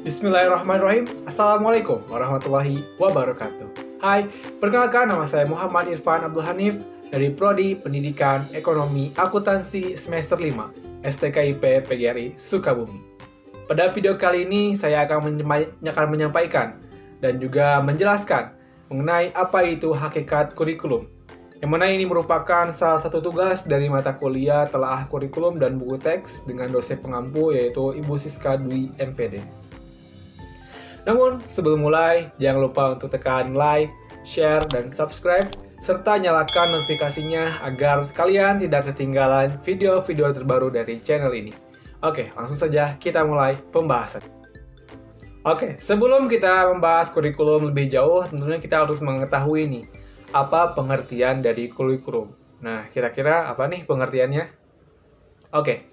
Bismillahirrahmanirrahim. Assalamualaikum warahmatullahi wabarakatuh. Hai, perkenalkan nama saya Muhammad Irfan Abdul Hanif dari Prodi Pendidikan Ekonomi Akuntansi semester 5 STKIP PGRI Sukabumi. Pada video kali ini saya akan menyampaikan dan juga menjelaskan mengenai apa itu hakikat kurikulum. Yang mana ini merupakan salah satu tugas dari mata kuliah telaah kurikulum dan buku teks dengan dosen pengampu yaitu Ibu Siska Dwi MPD. Namun, sebelum mulai, jangan lupa untuk tekan like, share, dan subscribe, serta nyalakan notifikasinya agar kalian tidak ketinggalan video-video terbaru dari channel ini. Oke, langsung saja kita mulai pembahasan. Oke, sebelum kita membahas kurikulum lebih jauh, tentunya kita harus mengetahui nih, apa pengertian dari kurikulum. Nah, kira-kira apa nih pengertiannya? Oke,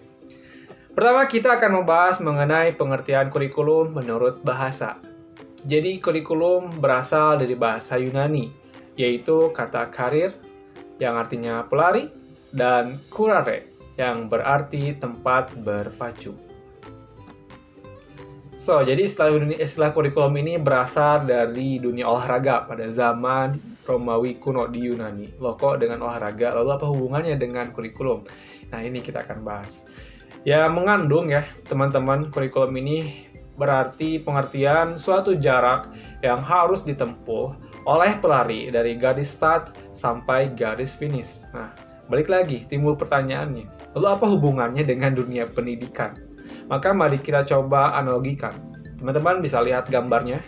pertama kita akan membahas mengenai pengertian kurikulum menurut bahasa. Jadi kurikulum berasal dari bahasa Yunani, yaitu kata karir yang artinya pelari dan kurare yang berarti tempat berpacu. Jadi istilah kurikulum ini berasal dari dunia olahraga pada zaman Romawi kuno di Yunani. Loh, kok dengan olahraga? Lalu apa hubungannya dengan kurikulum? Nah, ini kita akan bahas. Ya, mengandung ya, teman-teman, kurikulum ini berarti pengertian suatu jarak yang harus ditempuh oleh pelari dari garis start sampai garis finish. Nah, balik lagi, timbul pertanyaannya. Lalu apa hubungannya dengan dunia pendidikan? Maka mari kita coba analogikan. Teman-teman bisa lihat gambarnya.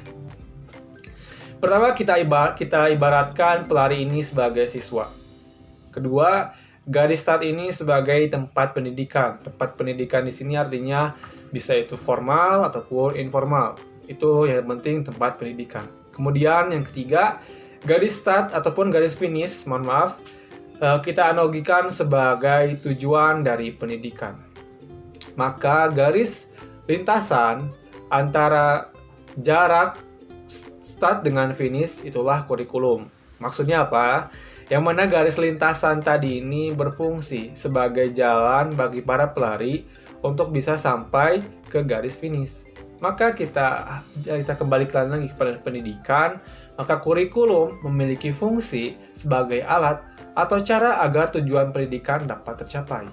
Pertama, kita ibaratkan pelari ini sebagai siswa. Kedua, garis start ini sebagai tempat pendidikan. Tempat pendidikan di sini artinya bisa itu formal ataupun informal. Itu yang penting tempat pendidikan. Kemudian yang ketiga, garis start ataupun garis finish, kita analogikan sebagai tujuan dari pendidikan. Maka garis lintasan antara jarak start dengan finish itulah kurikulum. Maksudnya apa? Yang mana garis lintasan tadi ini berfungsi sebagai jalan bagi para pelari untuk bisa sampai ke garis finish. Maka kita kembalikan lagi kepada pendidikan, maka kurikulum memiliki fungsi sebagai alat atau cara agar tujuan pendidikan dapat tercapai.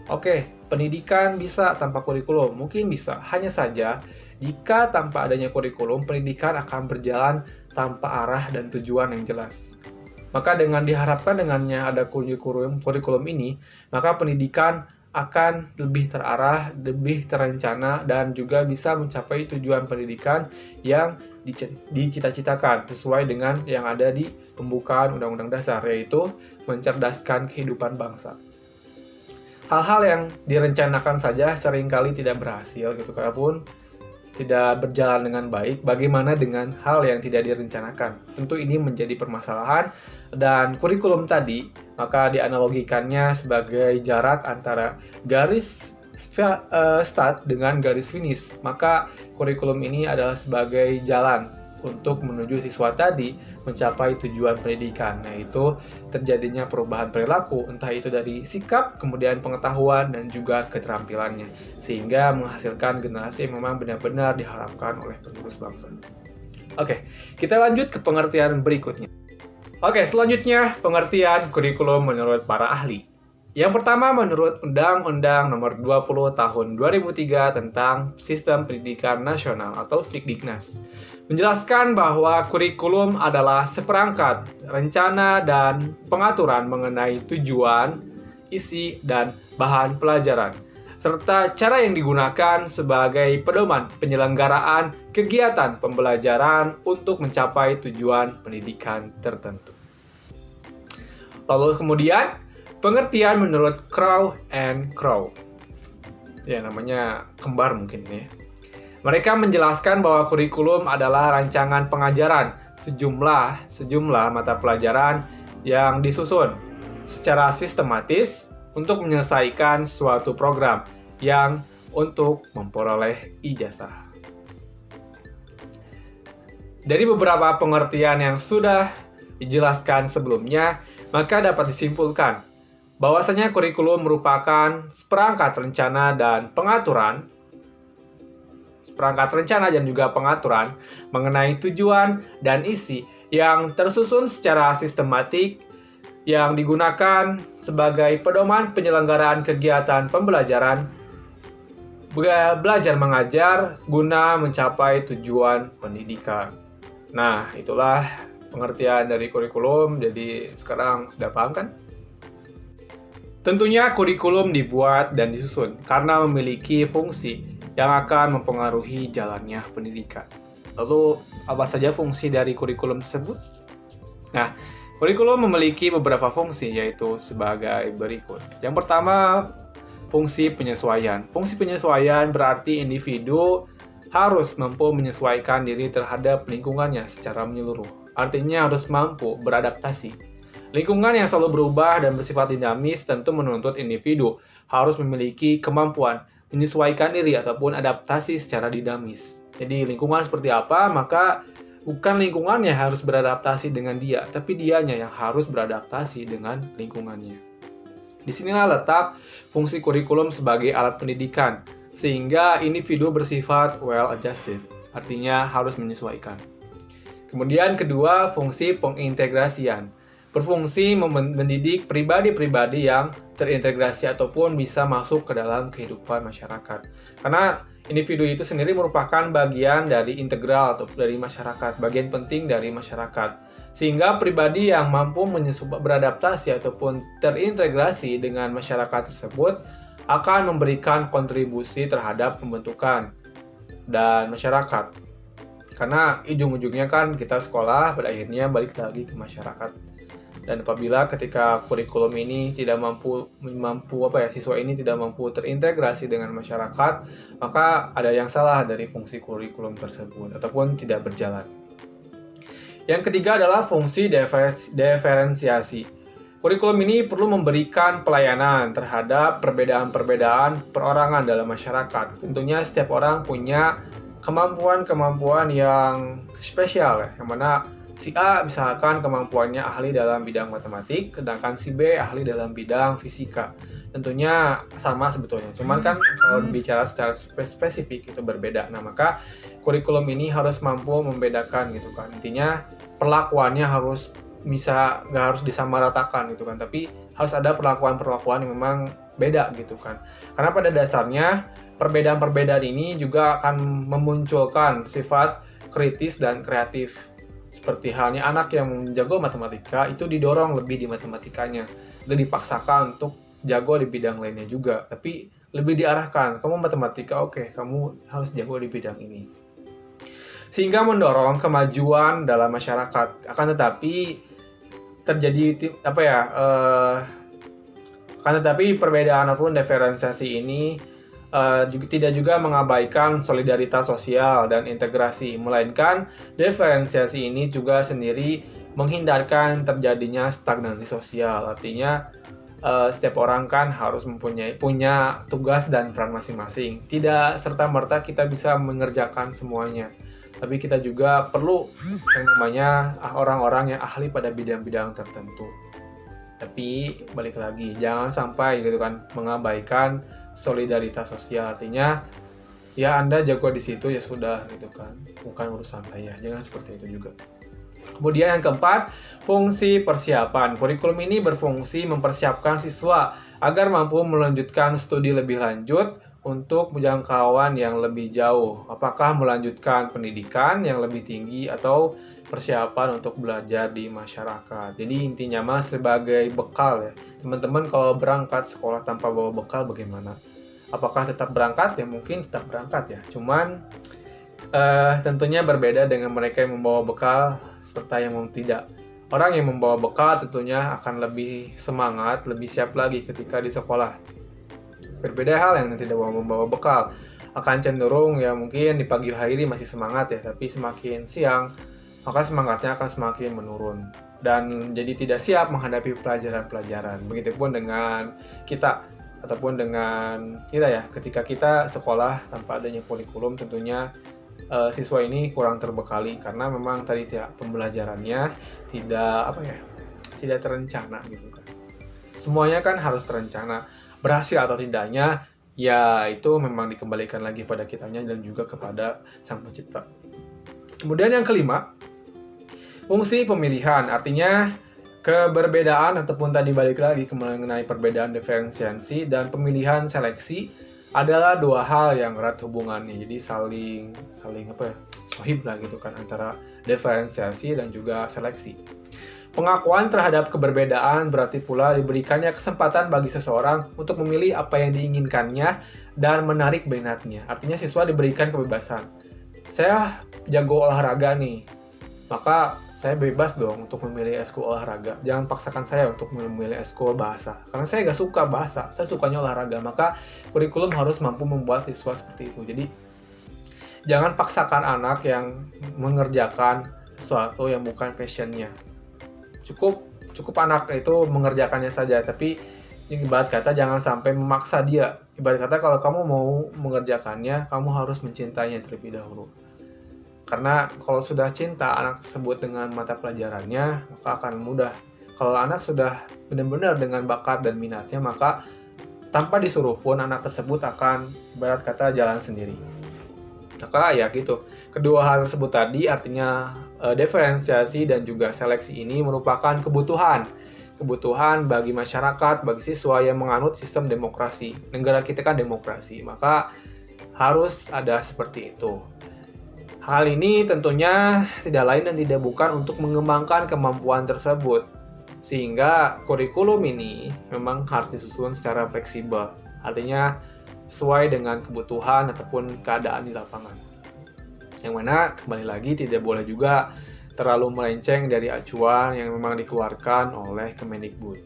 Oke, pendidikan bisa tanpa kurikulum, mungkin bisa. Hanya saja, jika tanpa adanya kurikulum, pendidikan akan berjalan tanpa arah dan tujuan yang jelas. Maka dengan diharapkan dengannya ada kurikulum ini, maka pendidikan akan lebih terarah, lebih terencana, dan juga bisa mencapai tujuan pendidikan yang dicita-citakan sesuai dengan yang ada di pembukaan Undang-Undang Dasar, yaitu mencerdaskan kehidupan bangsa. Hal-hal yang direncanakan saja seringkali tidak berhasil gitu, kalaupun tidak berjalan dengan baik. Bagaimana dengan hal yang tidak direncanakan? Tentu ini menjadi permasalahan, dan kurikulum tadi maka dianalogikannya sebagai jarak antara garis start dengan garis finish. Maka kurikulum ini adalah sebagai jalan untuk menuju siswa tadi mencapai tujuan pendidikan, yaitu terjadinya perubahan perilaku, entah itu dari sikap, kemudian pengetahuan, dan juga keterampilannya, sehingga menghasilkan generasi yang memang benar-benar diharapkan oleh penerus bangsa. Oke, kita lanjut ke pengertian berikutnya. Oke, selanjutnya pengertian kurikulum menurut para ahli. Yang pertama menurut Undang-Undang Nomor 20 Tahun 2003 tentang Sistem Pendidikan Nasional atau Sikdiknas, menjelaskan bahwa kurikulum adalah seperangkat rencana dan pengaturan mengenai tujuan, isi, dan bahan pelajaran, serta cara yang digunakan sebagai pedoman penyelenggaraan kegiatan pembelajaran untuk mencapai tujuan pendidikan tertentu. Lalu kemudian, pengertian menurut Crow and Crow. Ya, namanya kembar mungkin ya. Mereka menjelaskan bahwa kurikulum adalah rancangan pengajaran sejumlah mata pelajaran yang disusun secara sistematis untuk menyelesaikan suatu program yang untuk memperoleh ijazah. Dari beberapa pengertian yang sudah dijelaskan sebelumnya, maka dapat disimpulkan bahwasanya kurikulum merupakan seperangkat rencana dan pengaturan perangkat rencana dan juga pengaturan mengenai tujuan dan isi yang tersusun secara sistematik yang digunakan sebagai pedoman penyelenggaraan kegiatan pembelajaran belajar mengajar guna mencapai tujuan pendidikan. Nah, itulah pengertian dari kurikulum. Jadi sekarang sudah paham kan? Tentunya kurikulum dibuat dan disusun karena memiliki fungsi yang akan mempengaruhi jalannya pendidikan. Lalu, apa saja fungsi dari kurikulum tersebut? Nah, kurikulum memiliki beberapa fungsi, yaitu sebagai berikut. Yang pertama, fungsi penyesuaian. Fungsi penyesuaian berarti individu harus mampu menyesuaikan diri terhadap lingkungannya secara menyeluruh. Artinya harus mampu beradaptasi. Lingkungan yang selalu berubah dan bersifat dinamis tentu menuntut individu harus memiliki kemampuan menyesuaikan diri ataupun adaptasi secara dinamis. Jadi lingkungan seperti apa, maka bukan lingkungannya harus beradaptasi dengan dia, tapi dianya yang harus beradaptasi dengan lingkungannya. Disinilah letak fungsi kurikulum sebagai alat pendidikan, sehingga individu bersifat well-adjusted, artinya harus menyesuaikan. Kemudian kedua, fungsi pengintegrasian. Berfungsi mendidik pribadi-pribadi yang terintegrasi ataupun bisa masuk ke dalam kehidupan masyarakat. Karena individu itu sendiri merupakan bagian dari integral atau dari masyarakat, bagian penting dari masyarakat. Sehingga pribadi yang mampu beradaptasi ataupun terintegrasi dengan masyarakat tersebut akan memberikan kontribusi terhadap pembentukan dan masyarakat. Karena ujung-ujungnya kan kita sekolah, pada akhirnya balik lagi ke masyarakat. Dan apabila ketika kurikulum ini tidak siswa ini tidak mampu terintegrasi dengan masyarakat, maka ada yang salah dari fungsi kurikulum tersebut ataupun tidak berjalan. Yang ketiga adalah fungsi diferensiasi. Kurikulum ini perlu memberikan pelayanan terhadap perbedaan-perbedaan perorangan dalam masyarakat. Tentunya setiap orang punya kemampuan-kemampuan yang spesial, yang mana si A misalkan kemampuannya ahli dalam bidang matematik, sedangkan si B ahli dalam bidang fisika. Tentunya sama sebetulnya, cuman kan kalau bicara secara spesifik itu berbeda. Nah, maka kurikulum ini harus mampu membedakan gitu kan. Intinya perlakuannya harus nggak harus disamaratakan gitu kan, tapi harus ada perlakuan-perlakuan yang memang beda gitu kan. Karena pada dasarnya perbedaan-perbedaan ini juga akan memunculkan sifat kritis dan kreatif. Seperti halnya anak yang jago matematika itu didorong lebih di matematikanya, nggak dipaksakan untuk jago di bidang lainnya juga, tapi lebih diarahkan, kamu matematika oke, kamu harus jago di bidang ini. Sehingga mendorong kemajuan dalam masyarakat. Akan tetapi terjadi perbedaan ataupun diferensiasi ini tidak juga mengabaikan solidaritas sosial dan integrasi, melainkan diferensiasi ini juga sendiri menghindarkan terjadinya stagnasi sosial. Artinya setiap orang kan harus punya tugas dan peran masing-masing. Tidak serta-merta kita bisa mengerjakan semuanya, tapi kita juga perlu yang namanya orang-orang yang ahli pada bidang-bidang tertentu. Tapi balik lagi, jangan sampai gitu kan mengabaikan solidaritas sosial. Artinya ya Anda jago di situ ya sudah gitu kan, bukan urusan saya. Jangan seperti itu juga. Kemudian yang keempat, fungsi persiapan. Kurikulum ini berfungsi mempersiapkan siswa agar mampu melanjutkan studi lebih lanjut untuk jangkauan yang lebih jauh. Apakah melanjutkan pendidikan yang lebih tinggi atau persiapan untuk belajar di masyarakat. Jadi intinya mah sebagai bekal ya. Teman-teman kalau berangkat sekolah tanpa bawa bekal bagaimana? Apakah tetap berangkat? Ya mungkin tetap berangkat ya. Cuman tentunya berbeda dengan mereka yang membawa bekal serta yang tidak. Orang yang membawa bekal tentunya akan lebih semangat, lebih siap lagi ketika di sekolah. Berbeda hal yang tidak membawa bekal. Akan cenderung ya mungkin di pagi hari masih semangat ya, tapi semakin siang maka semangatnya akan semakin menurun dan jadi tidak siap menghadapi pelajaran-pelajaran. Begitupun dengan kita ataupun dengan kita ya, ketika kita sekolah tanpa adanya kurikulum tentunya siswa ini kurang terbekali karena memang tadi pembelajarannya tidak terencana gitu kan. Semuanya kan harus terencana. Berhasil atau tidaknya ya itu memang dikembalikan lagi pada kitanya dan juga kepada Sang Pencipta. Kemudian yang kelima, fungsi pemilihan. Artinya keberbedaan ataupun tadi balik lagi mengenai perbedaan diferensiasi dan pemilihan seleksi adalah dua hal yang erat hubungannya. Jadi saling sohib lah gitu kan antara diferensiasi dan juga seleksi. Pengakuan terhadap keberbedaan berarti pula diberikannya kesempatan bagi seseorang untuk memilih apa yang diinginkannya dan menarik minatnya. Artinya siswa diberikan kebebasan. Saya jago olahraga nih, maka saya bebas dong untuk memilih eskul olahraga. Jangan paksakan saya untuk memilih eskul bahasa. Karena saya nggak suka bahasa, saya sukanya olahraga. Maka kurikulum harus mampu membuat siswa seperti itu. Jadi, jangan paksakan anak yang mengerjakan sesuatu yang bukan passionnya. Cukup anak itu mengerjakannya saja. Tapi, ibarat kata jangan sampai memaksa dia. Ibarat kata kalau kamu mau mengerjakannya, kamu harus mencintainya terlebih dahulu. Karena kalau sudah cinta anak tersebut dengan mata pelajarannya, maka akan mudah. Kalau anak sudah benar-benar dengan bakat dan minatnya, maka tanpa disuruh pun anak tersebut akan ibarat kata jalan sendiri. Maka ya gitu. Kedua hal tersebut tadi artinya diferensiasi dan juga seleksi ini merupakan kebutuhan bagi masyarakat, bagi siswa yang menganut sistem demokrasi. Negara kita kan demokrasi, maka harus ada seperti itu. Hal ini tentunya tidak lain dan tidak bukan untuk mengembangkan kemampuan tersebut. Sehingga kurikulum ini memang harus disusun secara fleksibel. Artinya sesuai dengan kebutuhan ataupun keadaan di lapangan. Yang mana kembali lagi tidak boleh juga terlalu melenceng dari acuan yang memang dikeluarkan oleh Kemendikbud.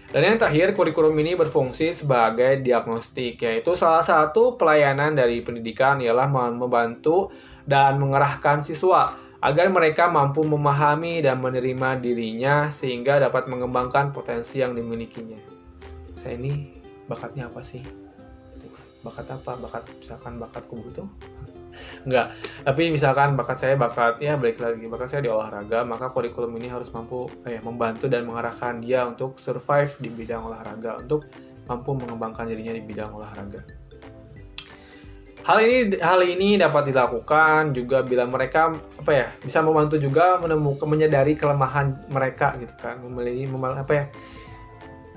Dan yang terakhir, kurikulum ini berfungsi sebagai diagnostik, yaitu salah satu pelayanan dari pendidikan ialah membantu dan mengarahkan siswa agar mereka mampu memahami dan menerima dirinya sehingga dapat mengembangkan potensi yang dimilikinya. Saya ini bakatnya apa sih? Bakat apa? Misalkan bakat kubutu? Enggak, tapi misalkan bakat saya di olahraga, maka kurikulum ini harus mampu membantu dan mengarahkan dia untuk survive di bidang olahraga, untuk mampu mengembangkan dirinya di bidang olahraga. Hal ini dapat dilakukan juga bila mereka bisa membantu juga menyadari kelemahan mereka gitu kan,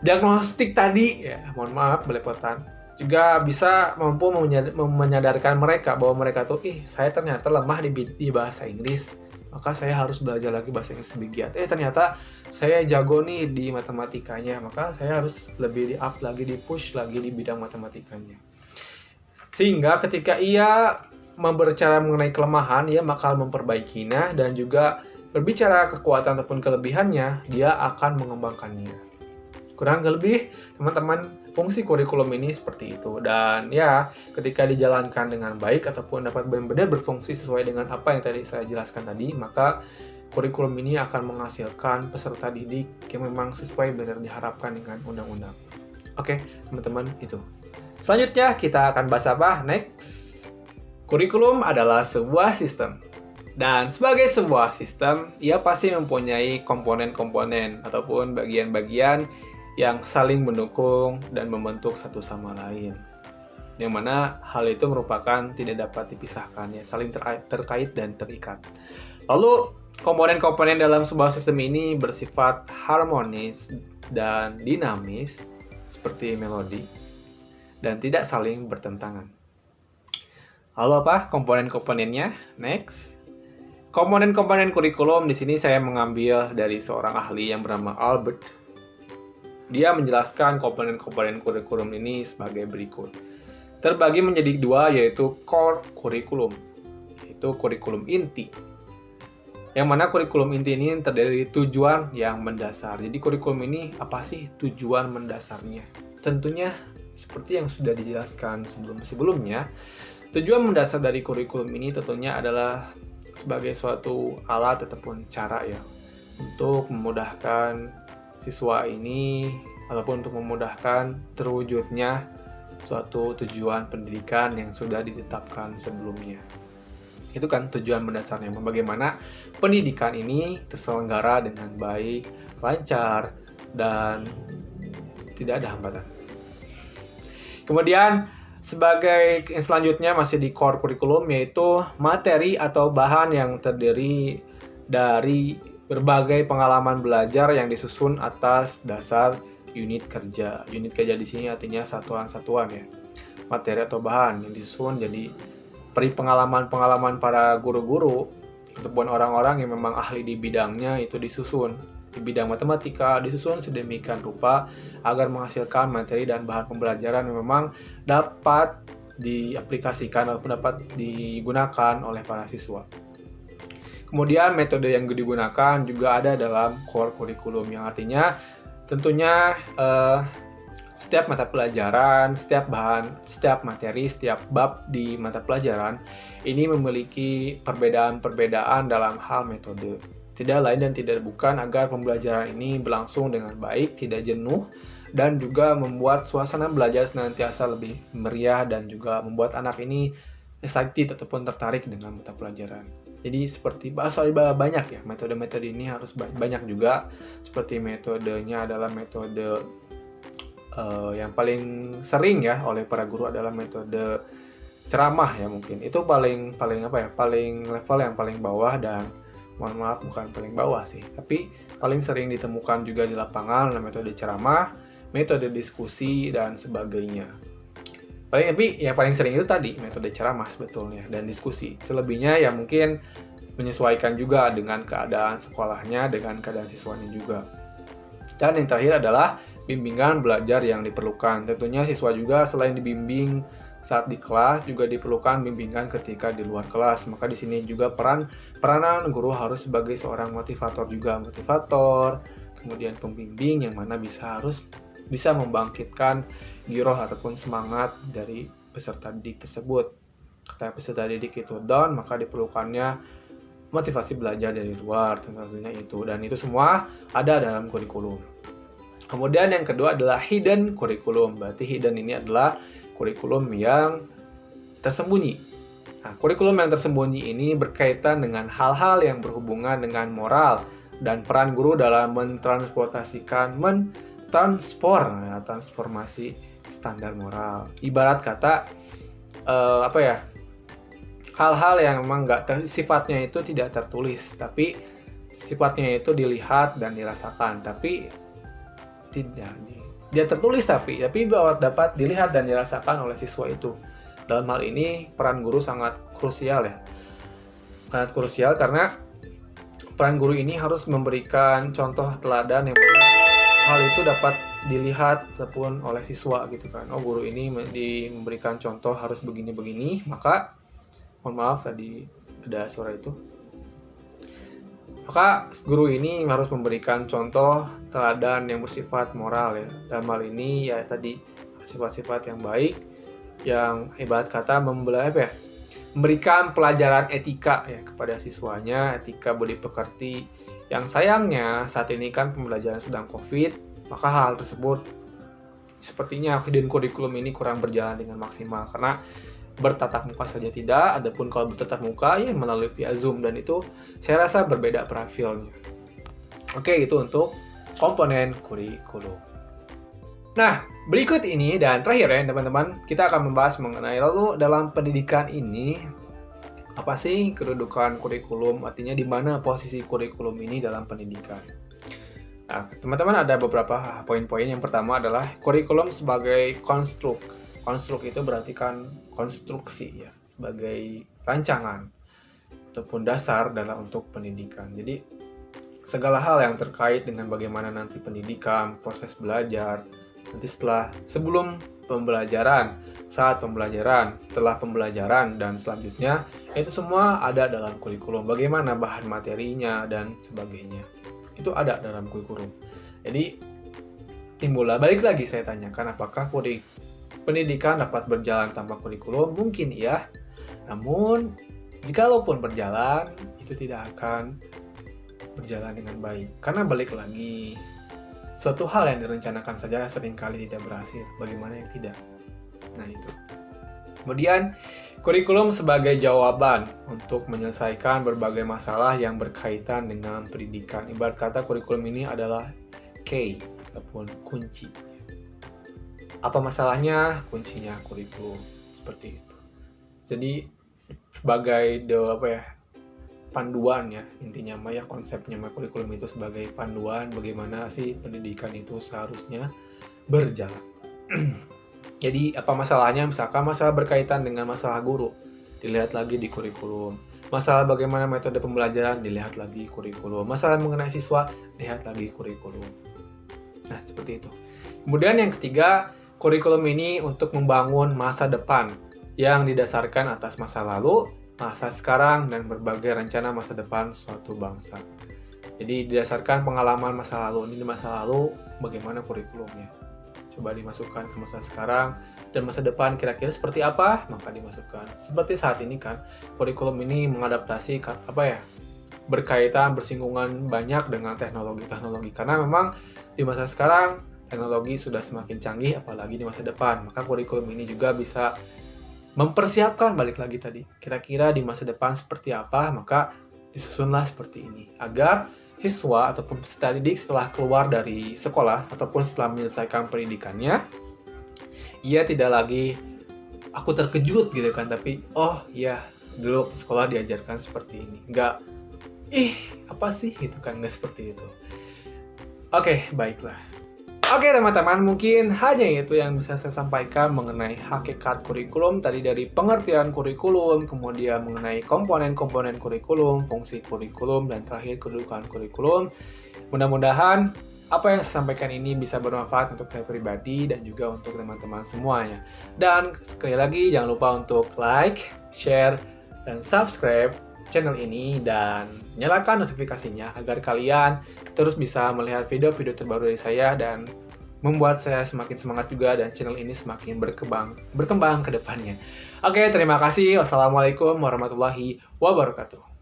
diagnostik tadi ya, mohon maaf belepotan. Juga bisa mampu menyadarkan mereka bahwa mereka tuh saya ternyata lemah di bahasa Inggris, maka saya harus belajar lagi bahasa Inggris lebih giat. Ternyata saya jago nih di matematikanya, maka saya harus lebih di-up lagi, di-push lagi di bidang matematikanya. Sehingga ketika ia berbicara mengenai kelemahan, ia bakal memperbaikinya dan juga berbicara kekuatan ataupun kelebihannya, dia akan mengembangkannya. Kurang lebih, teman-teman, fungsi kurikulum ini seperti itu. Dan ya, ketika dijalankan dengan baik ataupun dapat benar-benar berfungsi sesuai dengan apa yang tadi saya jelaskan tadi, maka kurikulum ini akan menghasilkan peserta didik yang memang sesuai benar diharapkan dengan undang-undang. Oke, teman-teman, itu. Selanjutnya kita akan bahas apa? Next. Kurikulum adalah sebuah sistem. Dan sebagai sebuah sistem, ia pasti mempunyai komponen-komponen ataupun bagian-bagian yang saling mendukung dan membentuk satu sama lain. Yang mana hal itu merupakan tidak dapat dipisahkan, ya, saling terkait dan terikat. Lalu, komponen-komponen dalam sebuah sistem ini bersifat harmonis dan dinamis seperti melodi, dan tidak saling bertentangan. Lalu apa komponen-komponennya? Next. Komponen-komponen kurikulum di sini saya mengambil dari seorang ahli yang bernama Albert. Dia menjelaskan komponen-komponen kurikulum ini sebagai berikut. Terbagi menjadi dua, yaitu core kurikulum, yaitu kurikulum inti. Yang mana kurikulum inti ini terdiri dari tujuan yang mendasar. Jadi kurikulum ini apa sih tujuan mendasarnya? Tentunya seperti yang sudah dijelaskan sebelumnya, tujuan mendasar dari kurikulum ini tentunya adalah sebagai suatu alat ataupun cara ya untuk memudahkan siswa ini ataupun untuk memudahkan terwujudnya suatu tujuan pendidikan yang sudah ditetapkan sebelumnya. Itu kan tujuan mendasarnya, bagaimana pendidikan ini terselenggara dengan baik, lancar, dan tidak ada hambatan. Kemudian Sebagai yang selanjutnya masih di core kurikulum, yaitu materi atau bahan yang terdiri dari berbagai pengalaman belajar yang disusun atas dasar unit kerja. Unit kerja di sini artinya satuan-satuan ya. Materi atau bahan yang disusun jadi peri pengalaman-pengalaman para guru-guru ataupun orang-orang yang memang ahli di bidangnya itu disusun. Di bidang matematika disusun sedemikian rupa agar menghasilkan materi dan bahan pembelajaran yang memang dapat diaplikasikan ataupun dapat digunakan oleh para siswa. Kemudian metode yang digunakan juga ada dalam core kurikulum, yang artinya tentunya setiap mata pelajaran, setiap bahan, setiap materi, setiap bab di mata pelajaran ini memiliki perbedaan-perbedaan dalam hal metode. Tidak lain dan tidak bukan agar pembelajaran ini berlangsung dengan baik, tidak jenuh, dan juga membuat suasana belajar senantiasa lebih meriah dan juga membuat anak ini excited ataupun tertarik dengan mata pelajaran. Jadi seperti banyak ya, metode-metode ini harus banyak juga. Seperti metodenya adalah metode yang paling sering ya oleh para guru adalah metode ceramah ya, mungkin. Itu paling level yang paling bawah, dan mohon maaf bukan paling bawah sih, tapi paling sering ditemukan juga di lapangan metode ceramah, metode diskusi dan sebagainya. Tapi yang paling sering itu tadi metode ceramah sebetulnya dan diskusi. Selebihnya ya mungkin menyesuaikan juga dengan keadaan sekolahnya, dengan keadaan siswanya juga. Dan yang terakhir adalah bimbingan belajar yang diperlukan. Tentunya siswa juga selain dibimbing saat di kelas juga diperlukan bimbingan ketika di luar kelas. Maka di sini juga peranan guru harus sebagai seorang motivator juga, kemudian pembimbing yang mana harus bisa membangkitkan giroh ataupun semangat dari peserta didik tersebut. Ketika peserta didik itu down, maka diperlukannya motivasi belajar dari luar, tentunya itu. Dan itu semua ada dalam kurikulum. Kemudian yang kedua adalah hidden kurikulum. Berarti hidden ini adalah kurikulum yang tersembunyi. Nah, kurikulum yang tersembunyi ini berkaitan dengan hal-hal yang berhubungan dengan moral dan peran guru dalam transformasi standar moral. Ibarat kata hal-hal yang memang sifatnya itu tidak tertulis, tapi sifatnya itu dilihat dan dirasakan, tapi tidak dia tertulis tapi dapat dilihat dan dirasakan oleh siswa itu. Dalam hal ini peran guru sangat krusial ya. Sangat krusial karena peran guru ini harus memberikan contoh teladan yang hal itu dapat dilihat ataupun oleh siswa gitu kan. Oh, guru ini memberikan contoh harus begini-begini, maka mohon maaf tadi ada suara itu. Maka guru ini harus memberikan contoh teladan yang bersifat moral ya. Dalam hal ini ya tadi sifat-sifat yang baik, yang ibarat kata memberikan pelajaran etika ya kepada siswanya, etika budi pekerti. Yang sayangnya saat ini kan pembelajaran sedang COVID, maka hal tersebut sepertinya hidden kurikulum ini kurang berjalan dengan maksimal karena bertatap muka saja tidak, adapun kalau bertatap muka ya melalui via Zoom, dan itu saya rasa berbeda profilnya. Oke, itu untuk komponen kurikulum. Nah, berikut ini dan terakhir ya teman-teman, kita akan membahas mengenai lalu dalam pendidikan ini apa sih kedudukan kurikulum, artinya di mana posisi kurikulum ini dalam pendidikan. Nah, teman-teman ada beberapa poin-poin. Yang pertama adalah kurikulum sebagai konstruk. Konstruk itu berarti kan konstruksi ya, sebagai rancangan ataupun dasar dalam untuk pendidikan. Jadi segala hal yang terkait dengan bagaimana nanti pendidikan, proses belajar, nanti sebelum pembelajaran, saat pembelajaran, setelah pembelajaran, dan selanjutnya, itu semua ada dalam kurikulum. Bagaimana bahan materinya dan sebagainya, itu ada dalam kurikulum. Jadi timbullah, balik lagi saya tanyakan, apakah pendidikan dapat berjalan tanpa kurikulum? Mungkin iya, namun jikalaupun berjalan, itu tidak akan berjalan dengan baik. Karena balik lagi, suatu hal yang direncanakan saja seringkali tidak berhasil, bagaimana yang tidak? Nah itu. Kemudian, kurikulum sebagai jawaban untuk menyelesaikan berbagai masalah yang berkaitan dengan pendidikan. Ibarat kata kurikulum ini adalah key ataupun kunci. Apa masalahnya? Kuncinya kurikulum. Seperti itu. Jadi sebagai panduan ya, intinya mah ya, konsepnya mah kurikulum itu sebagai panduan bagaimana sih pendidikan itu seharusnya berjalan. Jadi apa masalahnya? Misalkan masalah berkaitan dengan masalah guru, dilihat lagi di kurikulum. Masalah bagaimana metode pembelajaran, dilihat lagi kurikulum. Masalah mengenai siswa, lihat lagi kurikulum. Nah, seperti itu. Kemudian yang ketiga, kurikulum ini untuk membangun masa depan yang didasarkan atas masa lalu, masa sekarang, dan berbagai rencana masa depan suatu bangsa. Jadi didasarkan pengalaman masa lalu. Ini di masa lalu bagaimana kurikulumnya. Coba dimasukkan ke masa sekarang dan masa depan kira-kira seperti apa, maka dimasukkan. Seperti saat ini kan, kurikulum ini mengadaptasi berkaitan, bersinggungan banyak dengan teknologi-teknologi. Karena memang di masa sekarang teknologi sudah semakin canggih, apalagi di masa depan. Maka kurikulum ini juga bisa mempersiapkan, balik lagi tadi, kira-kira di masa depan seperti apa, maka disusunlah seperti ini. Agar siswa ataupun peserta didik setelah keluar dari sekolah ataupun setelah menyelesaikan pendidikannya, ia tidak lagi aku terkejut gitu kan, tapi oh ya dulu sekolah diajarkan seperti ini, nggak apa sih itu kan, nggak seperti itu. Oke, baiklah. Oke teman-teman, mungkin hanya itu yang bisa saya sampaikan mengenai hakikat kurikulum, tadi dari pengertian kurikulum, kemudian mengenai komponen-komponen kurikulum, fungsi kurikulum, dan terakhir kedudukan kurikulum. Mudah-mudahan apa yang saya sampaikan ini bisa bermanfaat untuk saya pribadi dan juga untuk teman-teman semuanya. Dan sekali lagi jangan lupa untuk like, share, dan subscribe channel ini dan nyalakan notifikasinya agar kalian terus bisa melihat video-video terbaru dari saya dan membuat saya semakin semangat juga dan channel ini semakin berkembang ke depannya. Oke, terima kasih. Wassalamualaikum warahmatullahi wabarakatuh.